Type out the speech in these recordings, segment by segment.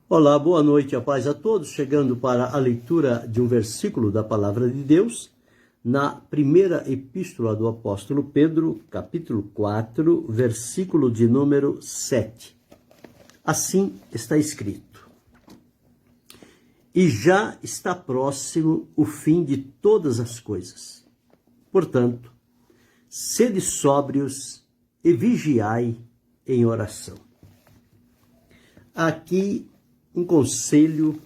Olá, boa noite, a paz a todos. Chegando para a leitura de um versículo da Palavra de Deus, na primeira epístola do apóstolo Pedro, capítulo 4, versículo de número 7. Assim está escrito: E já está próximo o fim de todas as coisas. Portanto, sede sóbrios e vigiai em oração. Aqui um conselho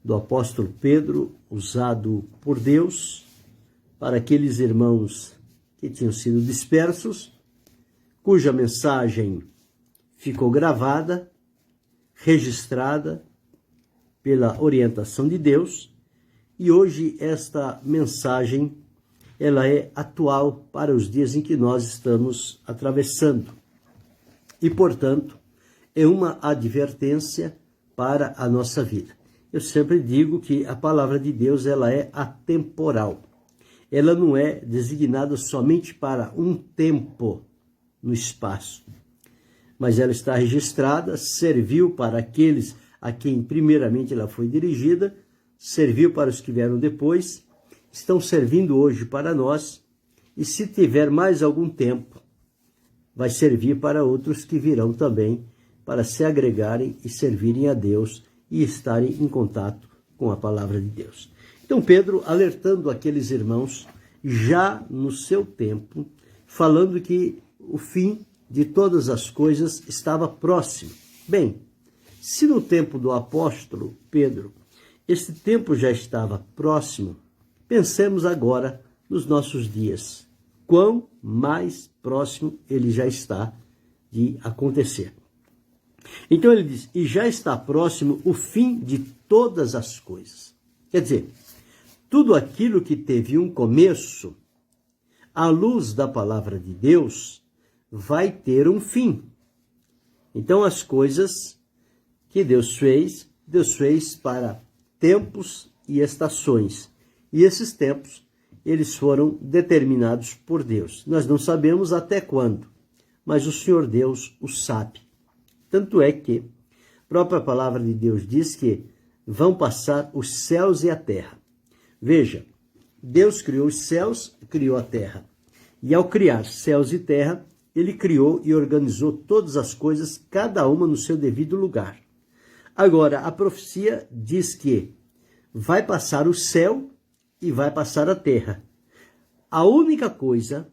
do apóstolo Pedro, usado por Deus, para aqueles irmãos que tinham sido dispersos, cuja mensagem ficou gravada, registrada pela orientação de Deus, e hoje esta mensagem ela é atual para os dias em que nós estamos atravessando. E, portanto, é uma advertência para a nossa vida. Eu sempre digo que a palavra de Deus ela é atemporal. Ela não é designada somente para um tempo no espaço, mas ela está registrada, serviu para aqueles a quem primeiramente ela foi dirigida, serviu para os que vieram depois, estão servindo hoje para nós, e se tiver mais algum tempo, vai servir para outros que virão também, para se agregarem e servirem a Deus e estarem em contato com a palavra de Deus. Então Pedro, alertando aqueles irmãos, já no seu tempo, falando que o fim de todas as coisas estava próximo. Bem, se no tempo do apóstolo Pedro, este tempo já estava próximo, pensemos agora nos nossos dias. Quão mais próximo ele já está de acontecer. Então ele diz, e já está próximo o fim de todas as coisas. Quer dizer, tudo aquilo que teve um começo, à luz da palavra de Deus, vai ter um fim. Então as coisas que Deus fez para tempos e estações. E esses tempos, eles foram determinados por Deus. Nós não sabemos até quando, mas o Senhor Deus o sabe. Tanto é que a própria palavra de Deus diz que vão passar os céus e a terra. Veja, Deus criou os céus, criou a terra. E ao criar céus e terra, ele criou e organizou todas as coisas, cada uma no seu devido lugar. Agora, a profecia diz que vai passar o céu e vai passar a terra. A única coisa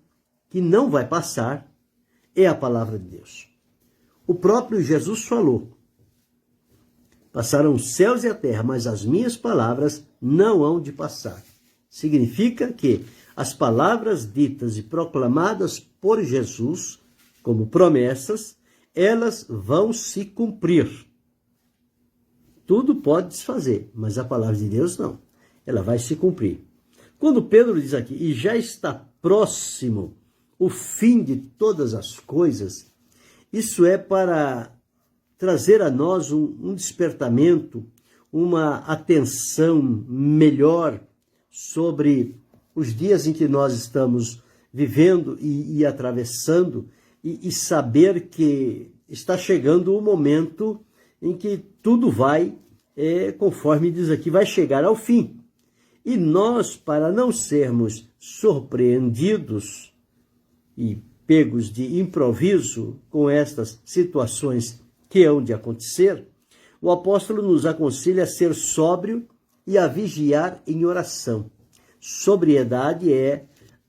que não vai passar é a palavra de Deus. O próprio Jesus falou, passarão os céus e a terra, mas as minhas palavras não hão de passar. Significa que as palavras ditas e proclamadas por Jesus, como promessas, elas vão se cumprir. Tudo pode desfazer, mas a palavra de Deus não. Ela vai se cumprir. Quando Pedro diz aqui, e já está próximo o fim de todas as coisas, isso é para trazer a nós um despertamento, uma atenção melhor sobre os dias em que nós estamos vivendo e atravessando, e saber que está chegando o momento em que tudo vai, conforme diz aqui, vai chegar ao fim. E nós, para não sermos surpreendidos e pegos de improviso com estas situações que hão de acontecer, o apóstolo nos aconselha a ser sóbrio e a vigiar em oração. Sobriedade é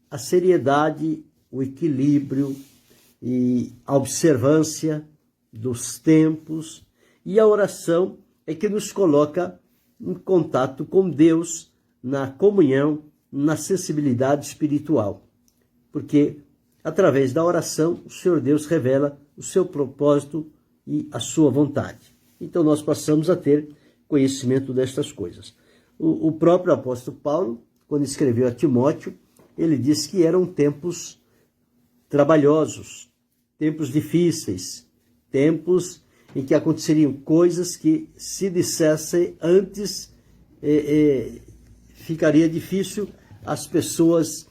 a seriedade, o equilíbrio e a observância dos tempos, e a oração é que nos coloca em contato com Deus, na comunhão, na sensibilidade espiritual. Porque através da oração, o Senhor Deus revela o seu propósito e a sua vontade. Então nós passamos a ter conhecimento destas coisas. O próprio apóstolo Paulo, quando escreveu a Timóteo, ele disse que eram tempos trabalhosos, tempos difíceis, tempos em que aconteceriam coisas que, se dissessem antes, ficaria difícil as pessoas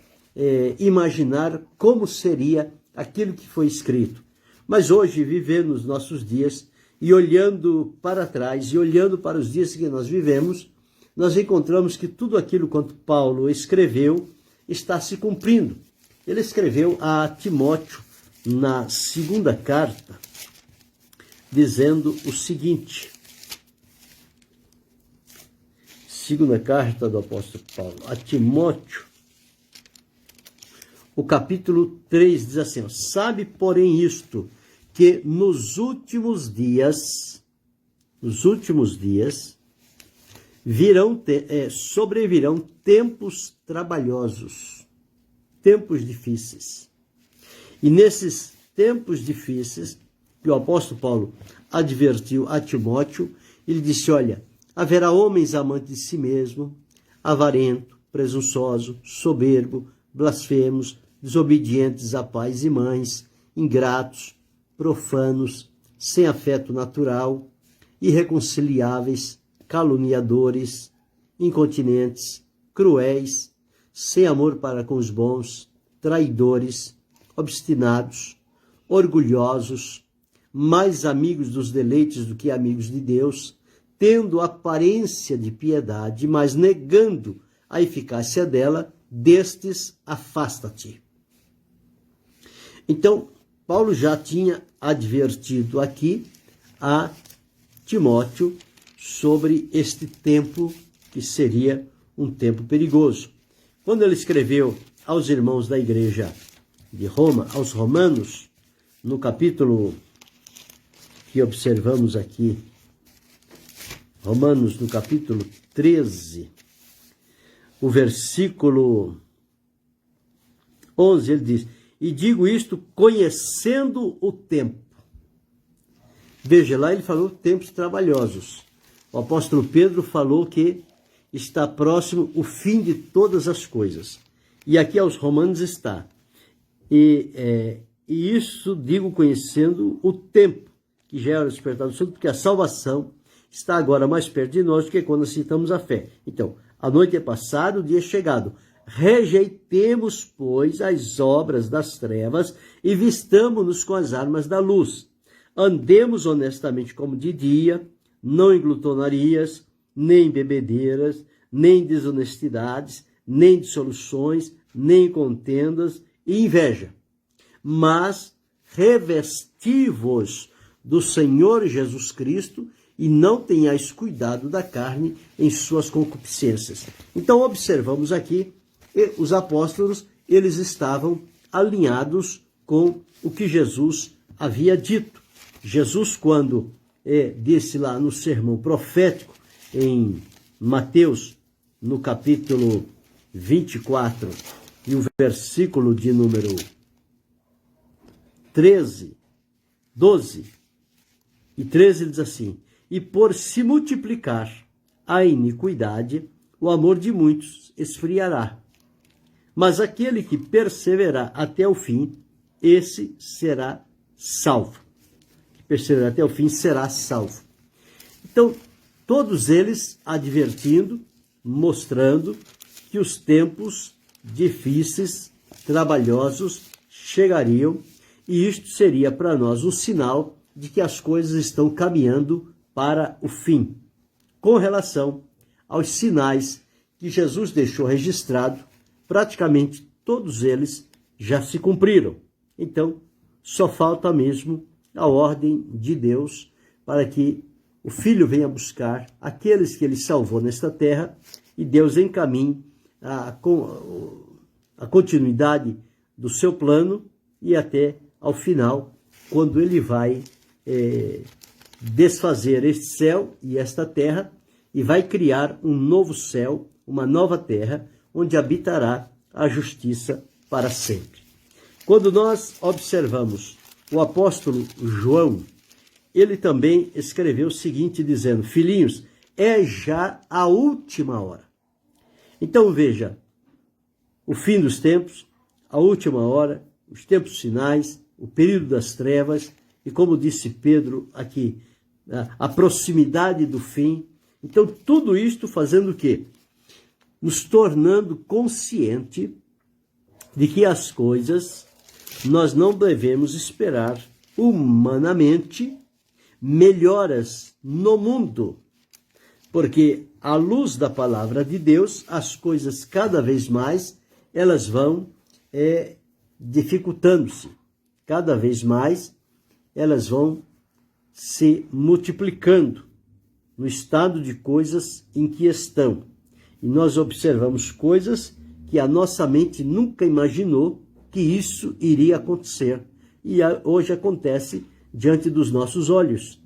imaginar como seria aquilo que foi escrito. Mas hoje, vivendo os nossos dias, e olhando para trás, e olhando para os dias que nós vivemos, nós encontramos que tudo aquilo quanto Paulo escreveu está se cumprindo. Ele escreveu a Timóteo na segunda carta, dizendo o seguinte, segunda carta do apóstolo Paulo a Timóteo, o capítulo 3 diz assim, sabe, porém, isto, que nos últimos dias sobrevirão tempos trabalhosos, tempos difíceis. E nesses tempos difíceis, que o apóstolo Paulo advertiu a Timóteo, ele disse, olha, haverá homens amantes de si mesmo, avarento, presunçoso, soberbo, blasfemos, desobedientes a pais e mães, ingratos, profanos, sem afeto natural, irreconciliáveis, caluniadores, incontinentes, cruéis, sem amor para com os bons, traidores, obstinados, orgulhosos, mais amigos dos deleites do que amigos de Deus, tendo aparência de piedade, mas negando a eficácia dela, destes afasta-te. Então, Paulo já tinha advertido aqui a Timóteo sobre este tempo que seria um tempo perigoso. Quando ele escreveu aos irmãos da igreja de Roma, aos romanos, no capítulo que observamos aqui, Romanos no capítulo 13, o versículo 11, ele diz, e digo isto conhecendo o tempo. Veja, lá ele falou tempos trabalhosos. O apóstolo Pedro falou que está próximo o fim de todas as coisas. E aqui aos Romanos está. E isso digo conhecendo o tempo, que já era despertado do santo, porque a salvação está agora mais perto de nós do que quando aceitamos a fé. Então, a noite é passada, o dia é chegado. Rejeitemos, pois, as obras das trevas e vistamo-nos com as armas da luz. Andemos honestamente como de dia, não em glutonarias, nem em bebedeiras, nem em desonestidades, nem em dissoluções, nem em contendas e inveja. Mas revesti-vos do Senhor Jesus Cristo e não tenhais cuidado da carne em suas concupiscências. Então observamos aqui, os apóstolos, eles estavam alinhados com o que Jesus havia dito. Jesus, quando disse lá no sermão profético, em Mateus, no capítulo 24, e o versículo de número 13, 12 e 13, ele diz assim, e por se multiplicar a iniquidade, o amor de muitos esfriará. Mas aquele que perseverar até o fim, esse será salvo. Que perseverar até o fim será salvo. Então, todos eles advertindo, mostrando que os tempos difíceis, trabalhosos, chegariam, e isto seria para nós um sinal de que as coisas estão caminhando para o fim. Com relação aos sinais que Jesus deixou registrado, praticamente todos eles já se cumpriram. Então, só falta mesmo a ordem de Deus para que o Filho venha buscar aqueles que ele salvou nesta terra e Deus encaminhe a continuidade do seu plano e até ao final, quando ele vai desfazer este céu e esta terra e vai criar um novo céu, uma nova terra, onde habitará a justiça para sempre. Quando nós observamos o apóstolo João, ele também escreveu o seguinte, dizendo, filhinhos, é já a última hora. Então veja, o fim dos tempos, a última hora, os tempos finais, o período das trevas, e como disse Pedro aqui, a proximidade do fim. Então tudo isto fazendo o quê? Nos tornando consciente de que as coisas nós não devemos esperar humanamente, melhoras no mundo. Porque à luz da palavra de Deus, as coisas cada vez mais, elas vão dificultando-se. Cada vez mais, elas vão se multiplicando no estado de coisas em que estão. E nós observamos coisas que a nossa mente nunca imaginou que isso iria acontecer. E hoje acontece diante dos nossos olhos.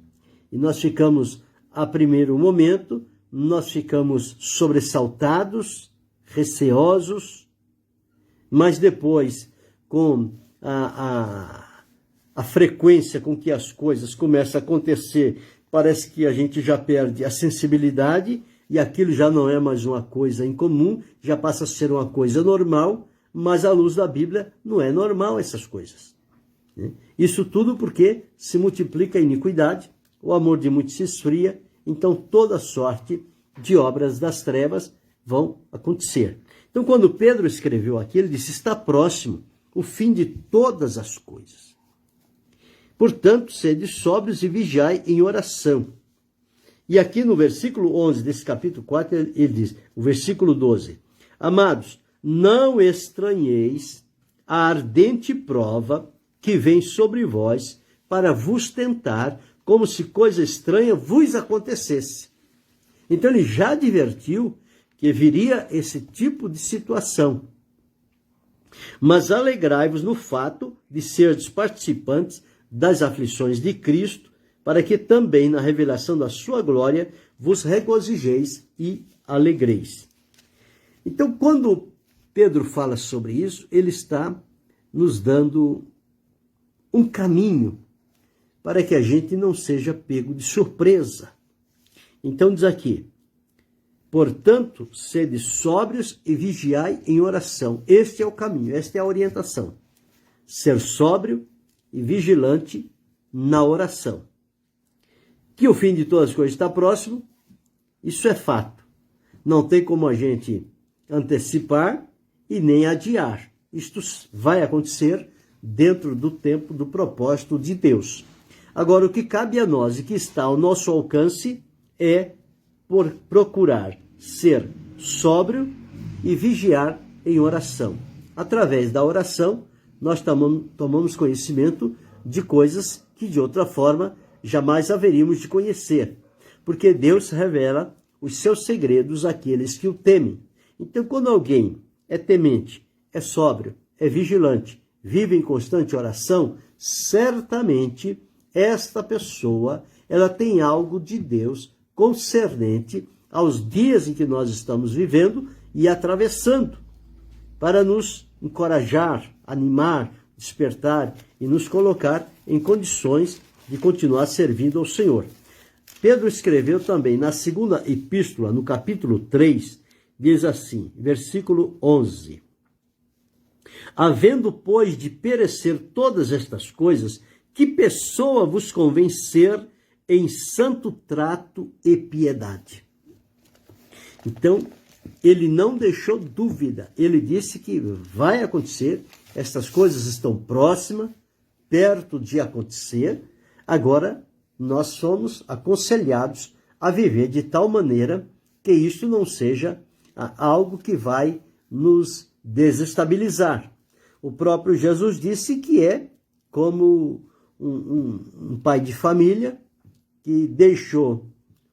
E nós ficamos, a primeiro momento, nós ficamos sobressaltados, receosos, mas depois, com a frequência com que as coisas começam a acontecer, parece que a gente já perde a sensibilidade e aquilo já não é mais uma coisa incomum, já passa a ser uma coisa normal, mas à luz da Bíblia não é normal essas coisas. Isso tudo porque se multiplica a iniquidade, o amor de muitos se esfria, então toda sorte de obras das trevas vão acontecer. Então quando Pedro escreveu aqui, ele disse, está próximo o fim de todas as coisas. Portanto, sede sóbrios e vigiai em oração. E aqui no versículo 11 desse capítulo 4, ele diz, o versículo 12, amados, não estranheis a ardente prova que vem sobre vós para vos tentar, como se coisa estranha vos acontecesse. Então ele já advertiu que viria esse tipo de situação. Mas alegrai-vos no fato de serdes participantes das aflições de Cristo, para que também na revelação da sua glória vos regozijeis e alegreis. Então, quando Pedro fala sobre isso, ele está nos dando um caminho para que a gente não seja pego de surpresa. Então diz aqui, portanto, sede sóbrios e vigiai em oração. Este é o caminho, esta é a orientação. Ser sóbrio e vigilante na oração. Que o fim de todas as coisas está próximo, isso é fato. Não tem como a gente antecipar e nem adiar. Isto vai acontecer dentro do tempo do propósito de Deus. Agora, o que cabe a nós e que está ao nosso alcance é procurar ser sóbrio e vigiar em oração. Através da oração, nós tomamos conhecimento de coisas que de outra forma jamais haveríamos de conhecer, porque Deus revela os seus segredos àqueles que o temem. Então, quando alguém é temente, é sóbrio, é vigilante, vive em constante oração, certamente esta pessoa, ela tem algo de Deus concernente aos dias em que nós estamos vivendo e atravessando, para nos encorajar, animar, despertar e nos colocar em condições de continuar servindo ao Senhor. Pedro escreveu também na segunda epístola, no capítulo 3, diz assim, versículo 11. Havendo, pois, de perecer todas estas coisas, que pessoa vos convém ser em santo trato e piedade? Então, ele não deixou dúvida. Ele disse que vai acontecer, estas coisas estão próximas, perto de acontecer. Agora, nós somos aconselhados a viver de tal maneira que isso não seja algo que vai nos desestabilizar. O próprio Jesus disse que é como um pai de família que deixou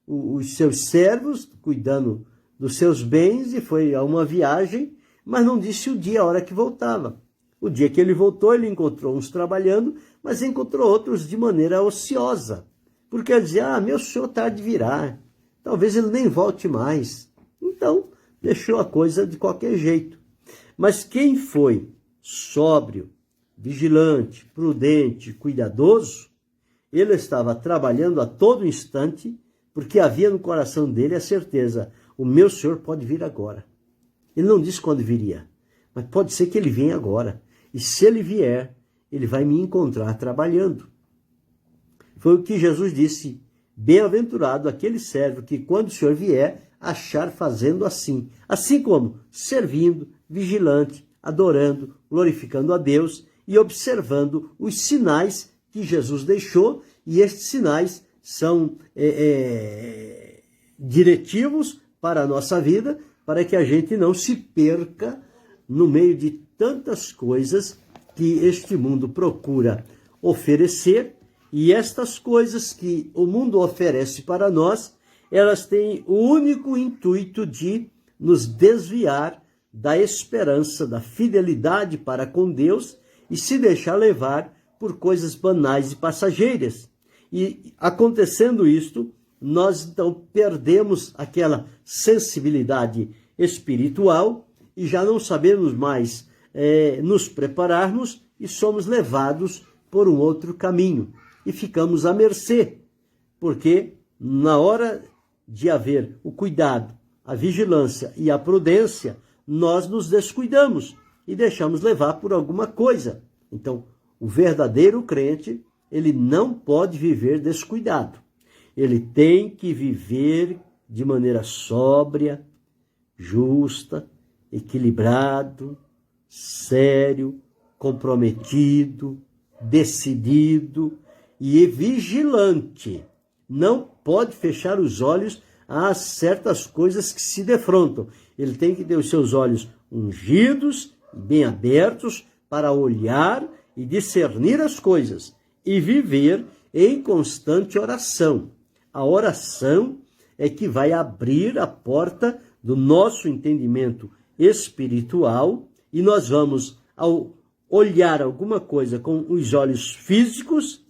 os seus servos cuidando dos seus bens e foi a uma viagem, mas não disse o dia, a hora que voltava. O dia que ele voltou, ele encontrou uns trabalhando, mas encontrou outros de maneira ociosa. Porque ele dizia, meu senhor tarde virá, talvez ele nem volte mais. Então, deixou a coisa de qualquer jeito. Mas quem foi sóbrio, vigilante, prudente, cuidadoso, ele estava trabalhando a todo instante, porque havia no coração dele a certeza, o meu senhor pode vir agora. Ele não disse quando viria, mas pode ser que ele venha agora. E se ele vier, ele vai me encontrar trabalhando. Foi o que Jesus disse, bem-aventurado aquele servo que quando o senhor vier, achar fazendo assim. Assim como servindo, vigilante, adorando, glorificando a Deus e observando os sinais que Jesus deixou, e estes sinais são diretivos para a nossa vida, para que a gente não se perca no meio de tantas coisas que este mundo procura oferecer. E estas coisas que o mundo oferece para nós, elas têm o único intuito de nos desviar da esperança, da fidelidade para com Deus e se deixar levar por coisas banais e passageiras. E acontecendo isto, nós então perdemos aquela sensibilidade espiritual e já não sabemos mais nos prepararmos e somos levados por um outro caminho e ficamos à mercê, porque na hora de haver o cuidado, a vigilância e a prudência, nós nos descuidamos e deixamos levar por alguma coisa. Então, o verdadeiro crente, ele não pode viver descuidado. Ele tem que viver de maneira sóbria, justa, equilibrado, sério, comprometido, decidido e vigilante. Não pode fechar os olhos a certas coisas que se defrontam. Ele tem que ter os seus olhos ungidos, bem abertos, para olhar e discernir as coisas e viver em constante oração. A oração é que vai abrir a porta do nosso entendimento espiritual e nós vamos, ao olhar alguma coisa com os olhos físicos,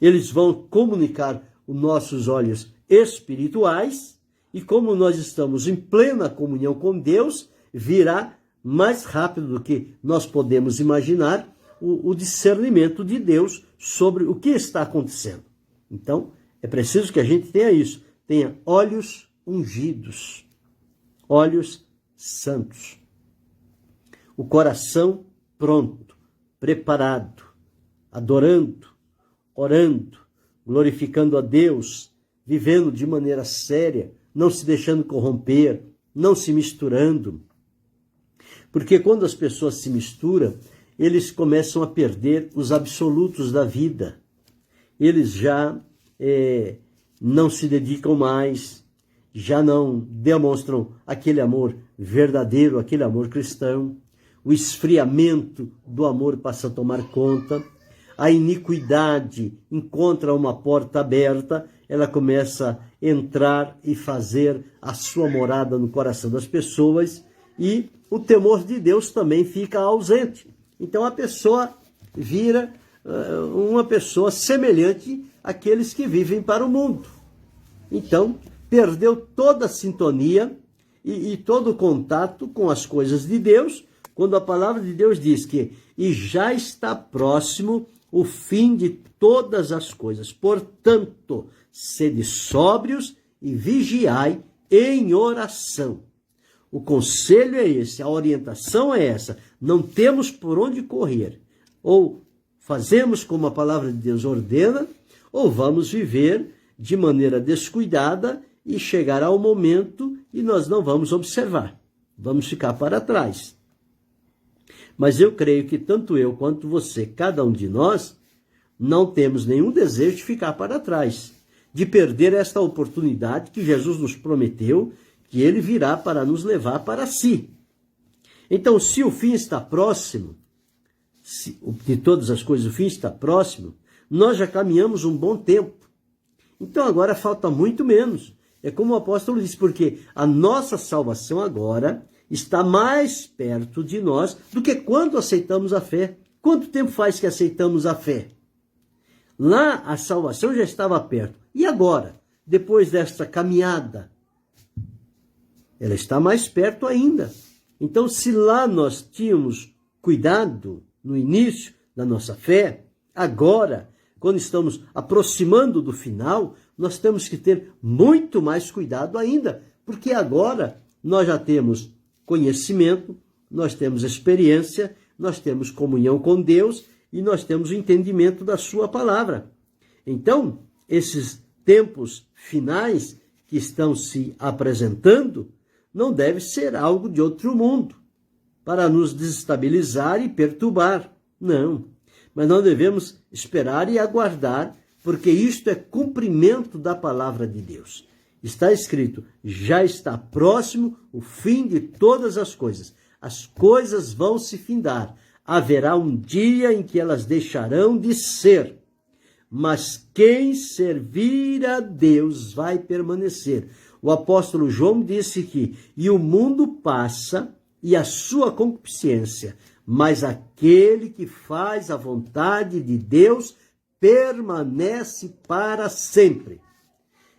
eles vão comunicar os nossos olhos espirituais e como nós estamos em plena comunhão com Deus, virá mais rápido do que nós podemos imaginar o discernimento de Deus sobre o que está acontecendo. Então, é preciso que a gente tenha isso, tenha olhos ungidos, olhos santos, o coração pronto, preparado, adorando, orando, glorificando a Deus, vivendo de maneira séria, não se deixando corromper, não se misturando. Porque quando as pessoas se misturam, eles começam a perder os absolutos da vida. Eles já não se dedicam mais, já não demonstram aquele amor verdadeiro, aquele amor cristão. O esfriamento do amor passa a tomar conta. A iniquidade encontra uma porta aberta, ela começa a entrar e fazer a sua morada no coração das pessoas e o temor de Deus também fica ausente. Então a pessoa vira uma pessoa semelhante àqueles que vivem para o mundo. Então perdeu toda a sintonia e todo o contato com as coisas de Deus, quando a palavra de Deus diz que e já está próximo o fim de todas as coisas. Portanto, sede sóbrios e vigiai em oração. O conselho é esse, a orientação é essa. Não temos por onde correr. Ou fazemos como a palavra de Deus ordena, ou vamos viver de maneira descuidada e chegará o momento e nós não vamos observar. Vamos ficar para trás. Mas eu creio que tanto eu quanto você, cada um de nós, não temos nenhum desejo de ficar para trás, de perder esta oportunidade que Jesus nos prometeu, que ele virá para nos levar para si. Então, se o fim está próximo, de todas as coisas o fim está próximo, nós já caminhamos um bom tempo. Então agora falta muito menos. É como o apóstolo disse, porque a nossa salvação agora está mais perto de nós do que quando aceitamos a fé. Quanto tempo faz que aceitamos a fé? Lá a salvação já estava perto. E agora, depois desta caminhada, ela está mais perto ainda. Então, se lá nós tínhamos cuidado no início da nossa fé, agora, quando estamos aproximando do final, nós temos que ter muito mais cuidado ainda, porque agora nós já temos conhecimento, nós temos experiência, nós temos comunhão com Deus e nós temos o entendimento da sua palavra. Então, esses tempos finais que estão se apresentando não deve ser algo de outro mundo, para nos desestabilizar e perturbar. Não, mas nós devemos esperar e aguardar porque isto é cumprimento da palavra de Deus. Está escrito, já está próximo o fim de todas as coisas. As coisas vão se findar. Haverá um dia em que elas deixarão de ser. Mas quem servir a Deus vai permanecer. O apóstolo João disse que, e o mundo passa e a sua concupiscência, mas aquele que faz a vontade de Deus permanece para sempre.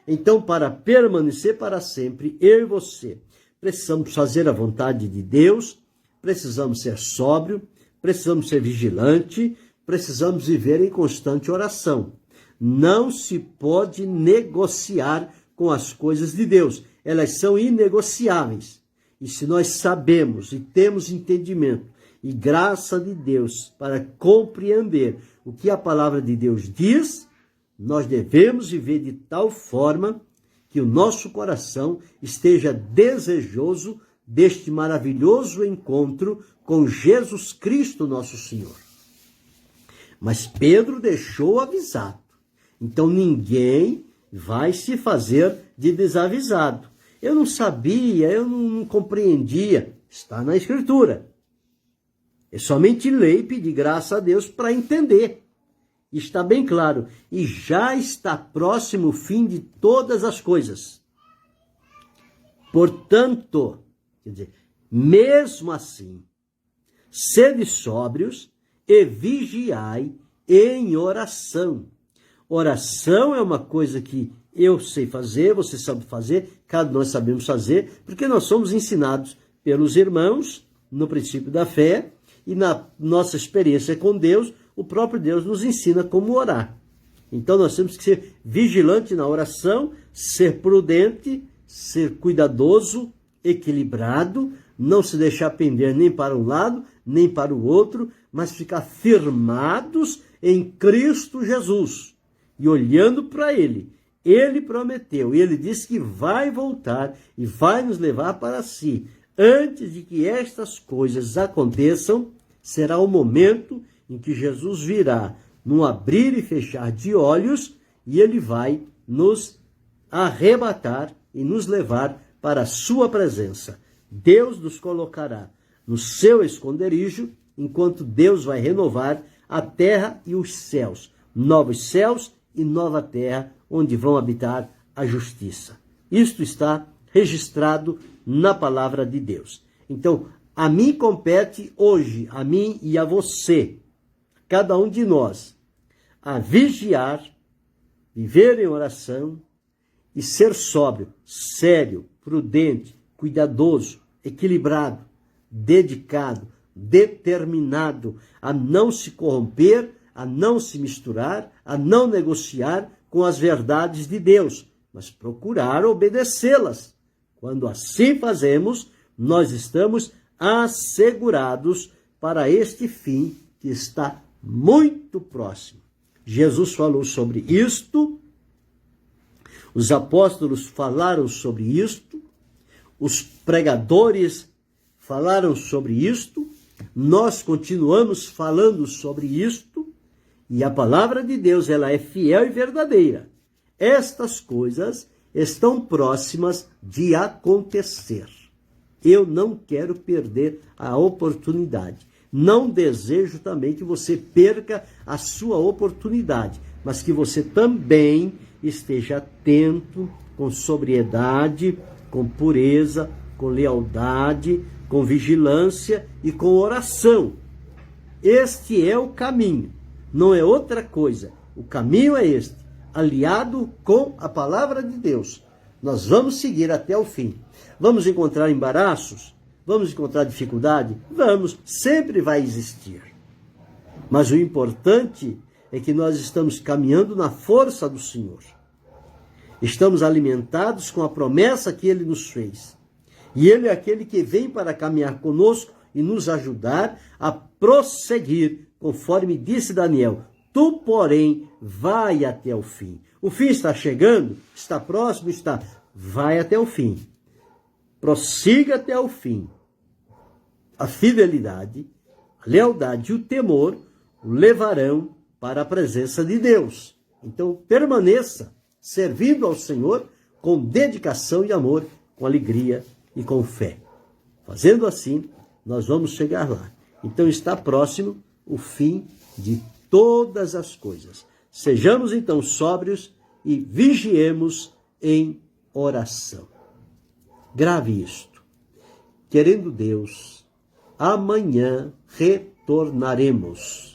Então, para permanecer para sempre, eu e você precisamos fazer a vontade de Deus, precisamos ser sóbrio, precisamos ser vigilante, precisamos viver em constante oração. Não se pode negociar com as coisas de Deus. Elas são inegociáveis. E se nós sabemos e temos entendimento e graça de Deus para compreender o que a palavra de Deus diz, nós devemos viver de tal forma que o nosso coração esteja desejoso deste maravilhoso encontro com Jesus Cristo, nosso Senhor. Mas Pedro deixou avisado. Então ninguém vai se fazer de desavisado. Eu não sabia, eu não compreendia. Está na Escritura. É somente ler e pedir graça a Deus para entender. Está bem claro. E já está próximo o fim de todas as coisas. Portanto, quer dizer, mesmo assim, sede sóbrios e vigiai em oração. Oração é uma coisa que eu sei fazer, você sabe fazer, cada nós sabemos fazer, porque nós somos ensinados pelos irmãos no princípio da fé e na nossa experiência com Deus, o próprio Deus nos ensina como orar. Então nós temos que ser vigilante na oração, ser prudente, ser cuidadoso, equilibrado, não se deixar pender nem para um lado, nem para o outro, mas ficar firmados em Cristo Jesus e olhando para Ele. Ele prometeu, e Ele disse que vai voltar e vai nos levar para si. Antes de que estas coisas aconteçam, será o momento em que Jesus virá num abrir e fechar de olhos e Ele vai nos arrebatar e nos levar para a sua presença. Deus nos colocará no seu esconderijo, enquanto Deus vai renovar a terra e os céus, novos céus e nova terra, onde vão habitar a justiça. Isto está registrado na palavra de Deus. Então, a mim compete hoje, a mim e a você, cada um de nós, a vigiar, viver em oração e ser sóbrio, sério, prudente, cuidadoso, equilibrado, dedicado, determinado a não se corromper, a não se misturar, a não negociar com as verdades de Deus, mas procurar obedecê-las. Quando assim fazemos, nós estamos assegurados para este fim que está muito próximo. Jesus falou sobre isto, os apóstolos falaram sobre isto, os pregadores falaram sobre isto, nós continuamos falando sobre isto, e a palavra de Deus, ela é fiel e verdadeira. Estas coisas estão próximas de acontecer. Eu não quero perder a oportunidade. Não desejo também que você perca a sua oportunidade, mas que você também esteja atento, com sobriedade, com pureza, com lealdade, com vigilância e com oração. Este é o caminho, não é outra coisa. O caminho é este, aliado com a palavra de Deus. Nós vamos seguir até o fim. Vamos encontrar embaraços? Vamos encontrar dificuldade? Vamos, sempre vai existir. Mas o importante é que nós estamos caminhando na força do Senhor. Estamos alimentados com a promessa que Ele nos fez. E Ele é aquele que vem para caminhar conosco e nos ajudar a prosseguir, conforme disse Daniel. Tu, porém, vai até o fim. O fim está chegando? Está próximo? Está. Vai até o fim. Prossiga até o fim. A fidelidade, a lealdade e o temor o levarão para a presença de Deus. Então, permaneça servindo ao Senhor com dedicação e amor, com alegria e com fé. Fazendo assim, nós vamos chegar lá. Então, está próximo o fim de todas as coisas. Sejamos, então, sóbrios e vigiemos em oração. Grave isto. Querendo Deus, amanhã retornaremos